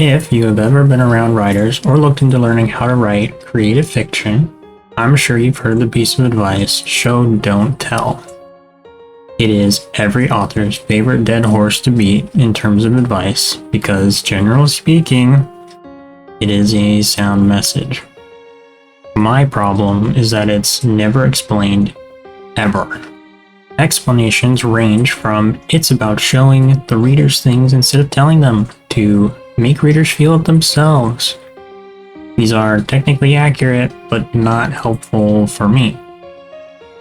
If you have ever been around writers or looked into learning how to write creative fiction, I'm sure you've heard the piece of advice, show, don't tell. It is every author's favorite dead horse to beat in terms of advice because, generally speaking, it is a sound message. My problem is that it's never explained, ever. Explanations range from it's about showing the readers things instead of telling them to make readers feel it themselves. These are technically accurate, but not helpful for me.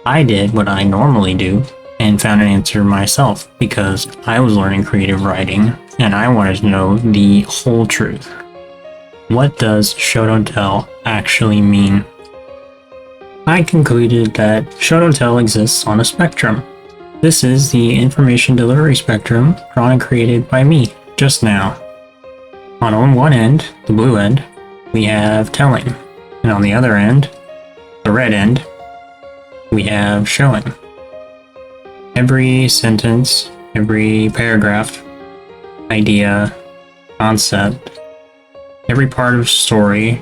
I did what I normally do and found an answer myself because I was learning creative writing and I wanted to know the whole truth. What does show don't tell actually mean? I concluded that show don't tell exists on a spectrum. This is the information delivery spectrum drawn and created by me just now. On one end, the blue end, we have telling, and on the other end, the red end, we have showing. Every sentence, every paragraph, idea, concept, every part of story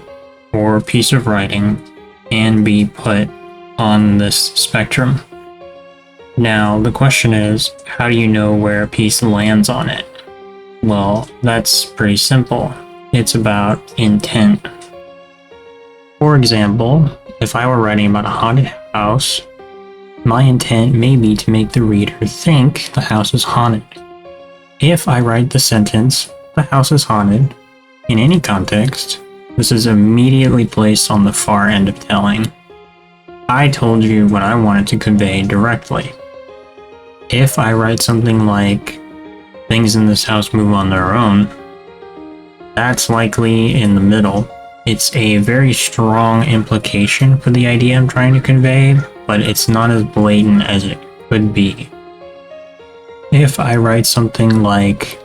or piece of writing can be put on this spectrum. Now, the question is, how do you know where a piece lands on it? Well, that's pretty simple. It's about intent. For example, if I were writing about a haunted house, my intent may be to make the reader think the house is haunted. If I write the sentence, the house is haunted, in any context, this is immediately placed on the far end of telling. I told you what I wanted to convey directly. If I write something like, things in this house move on their own, that's likely in the middle. It's a very strong implication for the idea I'm trying to convey, but it's not as blatant as it could be. If I write something like,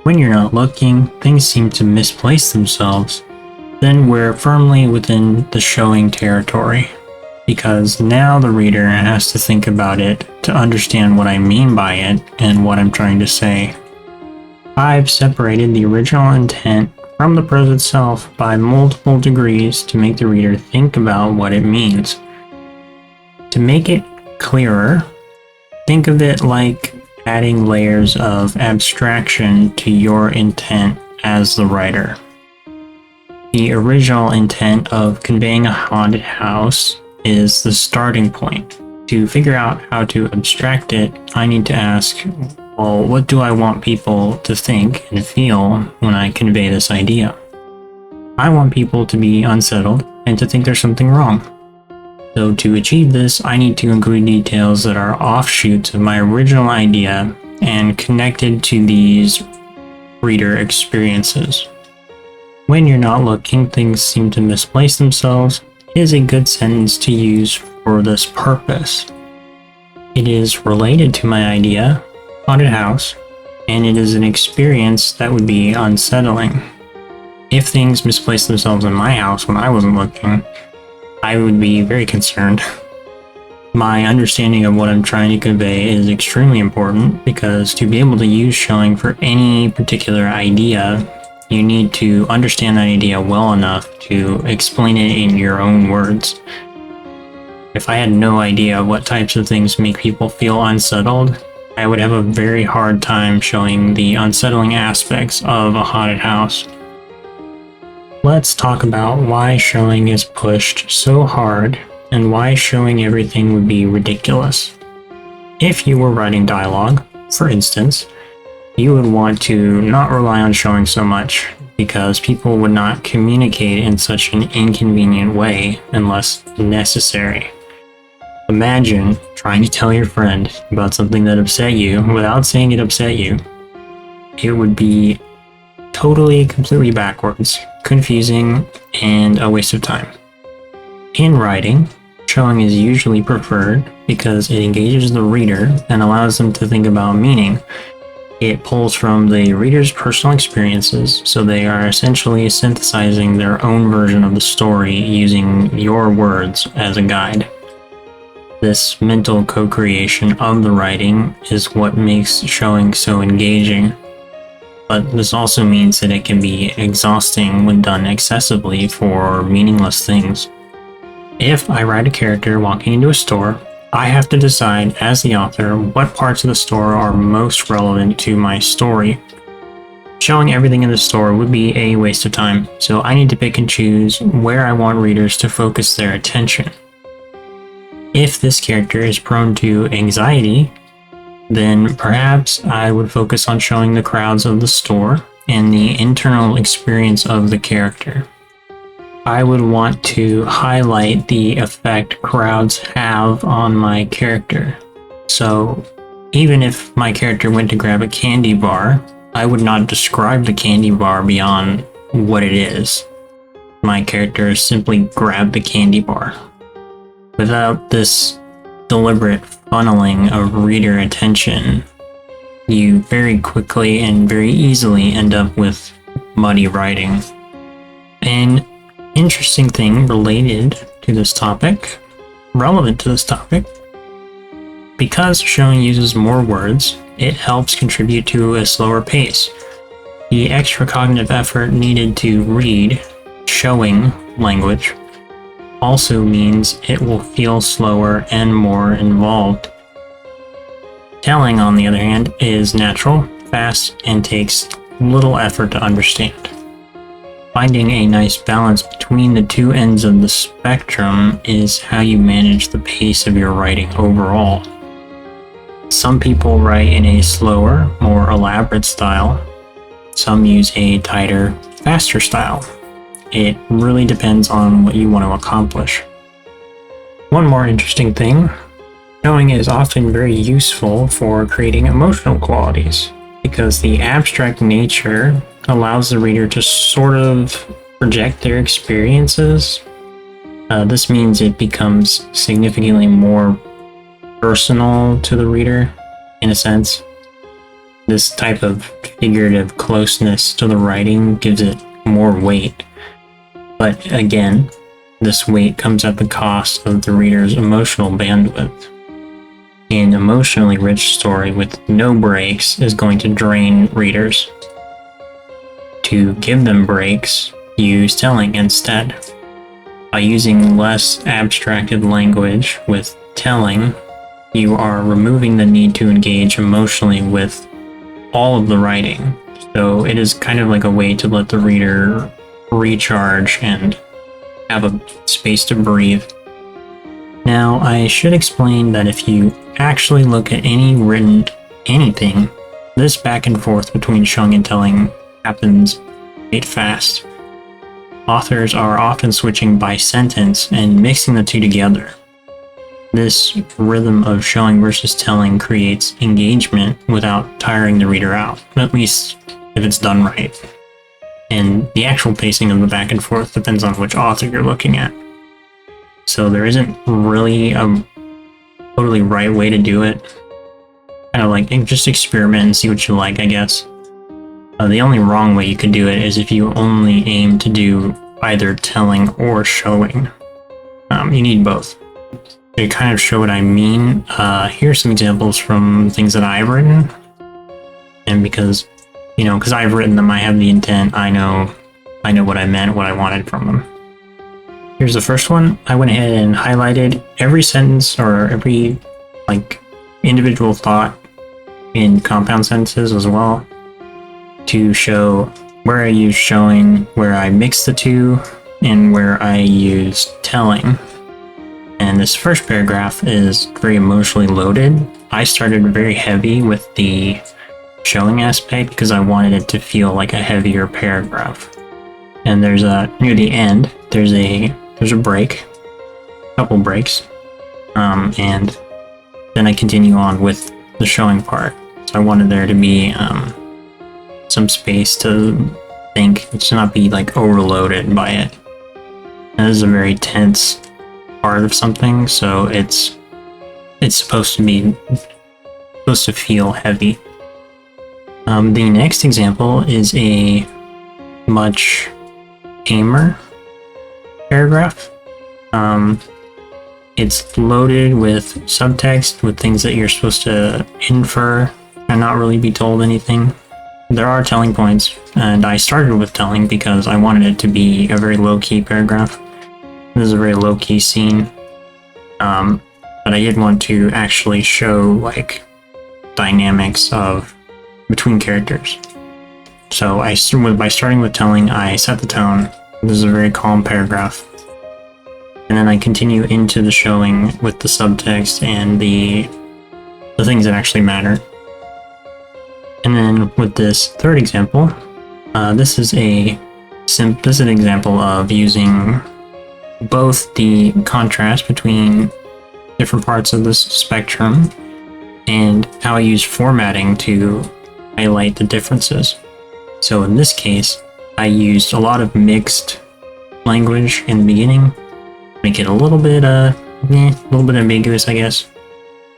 when you're not looking, things seem to misplace themselves, then we're firmly within the showing territory, because now the reader has to think about it to understand what I mean by it and what I'm trying to say. I've separated the original intent from the prose itself by multiple degrees to make the reader think about what it means. To make it clearer, think of it like adding layers of abstraction to your intent as the writer. The original intent of conveying a haunted house is the starting point. To figure out how to abstract it, I need to ask, well, what do I want people to think and feel when I convey this idea? I want people to be unsettled and to think there's something wrong. So to achieve this, I need to include details that are offshoots of my original idea and connected to these reader experiences. When you're not looking, things seem to misplace themselves is a good sentence to use for this purpose. It is related to my idea, haunted house, and it is an experience that would be unsettling. If things misplaced themselves in my house when I wasn't looking, I would be very concerned. My understanding of what I'm trying to convey is extremely important because to be able to use showing for any particular idea, you need to understand that idea well enough to explain it in your own words. If I had no idea what types of things make people feel unsettled, I would have a very hard time showing the unsettling aspects of a haunted house. Let's talk about why showing is pushed so hard and why showing everything would be ridiculous. If you were writing dialogue, for instance, you would want to not rely on showing so much because people would not communicate in such an inconvenient way unless necessary. Imagine trying to tell your friend about something that upset you without saying it upset you. It would be completely backwards, confusing, and a waste of time. In writing, showing is usually preferred because it engages the reader and allows them to think about meaning. It pulls from the reader's personal experiences, so they are essentially synthesizing their own version of the story using your words as a guide. This mental co-creation of the writing is what makes showing so engaging. but this also means that it can be exhausting when done excessively for meaningless things. If I write a character walking into a store, I have to decide as the author what parts of the store are most relevant to my story. Showing everything in the store would be a waste of time, so I need to pick and choose where I want readers to focus their attention. If this character is prone to anxiety, then perhaps I would focus on showing the crowds of the store and the internal experience of the character. I would want to highlight the effect crowds have on my character. So even if my character went to grab a candy bar, I would not describe the candy bar beyond what it is. My character simply grabbed the candy bar. Without this deliberate funneling of reader attention, you very quickly and very easily end up with muddy writing. An interesting thing related to this topic, relevant to this topic, because showing uses more words, it helps contribute to a slower pace. The extra cognitive effort needed to read showing language also means it will feel slower and more involved. Telling, on the other hand, is natural, fast, and takes little effort to understand. Finding a nice balance between the two ends of the spectrum is how you manage the pace of your writing overall. Some people write in a slower, more elaborate style. Some use a tighter, faster style. It really depends on what you want to accomplish. One more interesting thing, showing is often very useful for creating emotional qualities, because the abstract nature allows the reader to sort of project their experiences. This means it becomes significantly more personal to the reader, in a sense. This type of figurative closeness to the writing gives it more weight. But again, this weight comes at the cost of the reader's emotional bandwidth. An emotionally rich story with no breaks is going to drain readers. To give them breaks, use telling instead. By using less abstracted language with telling, you are removing the need to engage emotionally with all of the writing. So it is kind of like a way to let the reader recharge and have a space to breathe. Now, I should explain that if you actually look at any written anything, this back and forth between showing and telling happens quite fast. Authors are often switching by sentence and mixing the two together. This rhythm of showing versus telling creates engagement without tiring the reader out, at least if it's done right. And the actual pacing of the back and forth depends on which author you're looking at. So there isn't really a totally right way to do it. Kind of like just experiment and see what you like, I guess. The only wrong way you could do it is if you only aim to do either telling or showing. You need both. To kind of show what I mean, here's some examples from things that I've written. And because I've written them, I have the intent, I know what I meant, what I wanted from them. Here's the first one. I went ahead and highlighted every sentence or every individual thought in compound sentences as well, to show where I use showing, where I mix the two, and where I use telling. And this first paragraph is very emotionally loaded. I started very heavy with the showing aspect because I wanted it to feel like a heavier paragraph. And there's near the end, there's a break, a couple breaks, and then I continue on with the showing part. So I wanted there to be some space to think, to not be overloaded by it. And this is a very tense part of something, so it's supposed to feel heavy. The next example is a much tamer paragraph. It's loaded with subtext, with things that you're supposed to infer and not really be told anything. there are telling points, and I started with telling because I wanted it to be a very low-key paragraph. This is a very low-key scene, but I did want to actually show like dynamics of between characters. So by starting with telling, I set the tone. This is a very calm paragraph. And then I continue into the showing with the subtext and the things that actually matter. And then with this third example, this is an example of using both the contrast between different parts of this spectrum and how I use formatting to highlight the differences. So in this case, I used a lot of mixed language in the beginning, make it a little bit ambiguous, I guess,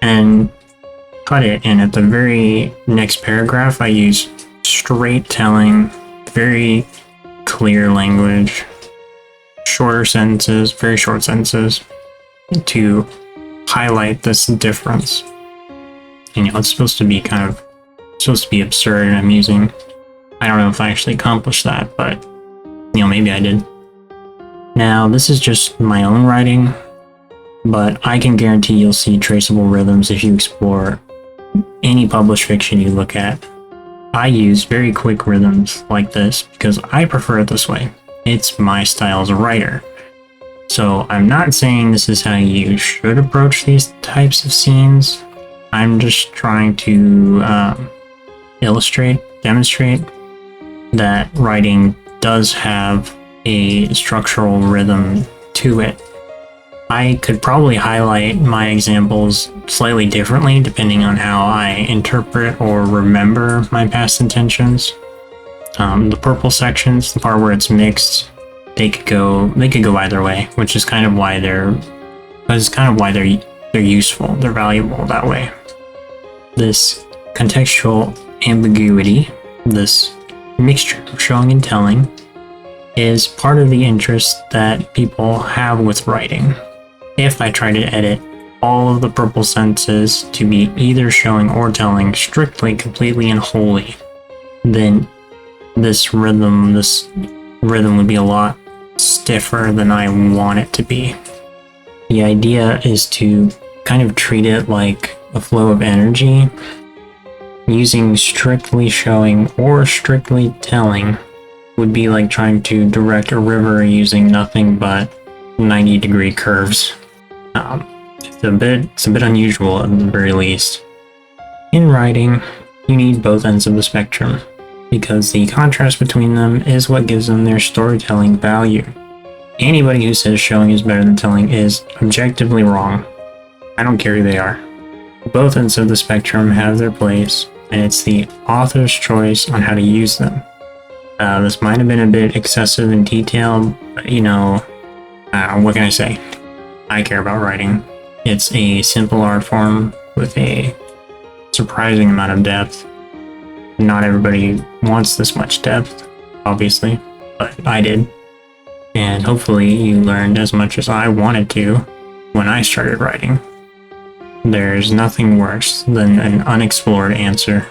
and cut it. And at the very next paragraph, I use straight telling, very clear language, shorter sentences, very short sentences, to highlight this difference. And it's supposed to be absurd and amusing. I don't know if I actually accomplished that, but maybe I did. Now, this is just my own writing, but I can guarantee you'll see traceable rhythms if you explore any published fiction you look at. I use very quick rhythms like this because I prefer it this way. It's my style as a writer. So I'm not saying this is how you should approach these types of scenes. I'm just trying to demonstrate that writing does have a structural rhythm to it. I could probably highlight my examples slightly differently depending on how I interpret or remember my past intentions. The purple sections, the part where it's mixed, they could go either way, which is kind of why they're useful, they're valuable that way. This contextual ambiguity, this mixture of showing and telling, is part of the interest that people have with writing. If I try to edit all of the purple sentences to be either showing or telling strictly, completely, and wholly, then this rhythm would be a lot stiffer than I want it to be. The idea is to kind of treat it like a flow of energy. Using strictly showing or strictly telling would be like trying to direct a river using nothing but 90-degree curves. It's a bit unusual at the very least. In writing, you need both ends of the spectrum, because the contrast between them is what gives them their storytelling value. Anybody who says showing is better than telling is objectively wrong. I don't care who they are. Both ends of the spectrum have their place, and it's the author's choice on how to use them. This might have been a bit excessive in detail, but what can I say? I care about writing. It's a simple art form with a surprising amount of depth. Not everybody wants this much depth, obviously, but I did. And hopefully you learned as much as I wanted to when I started writing. There's nothing worse than an unexplored answer.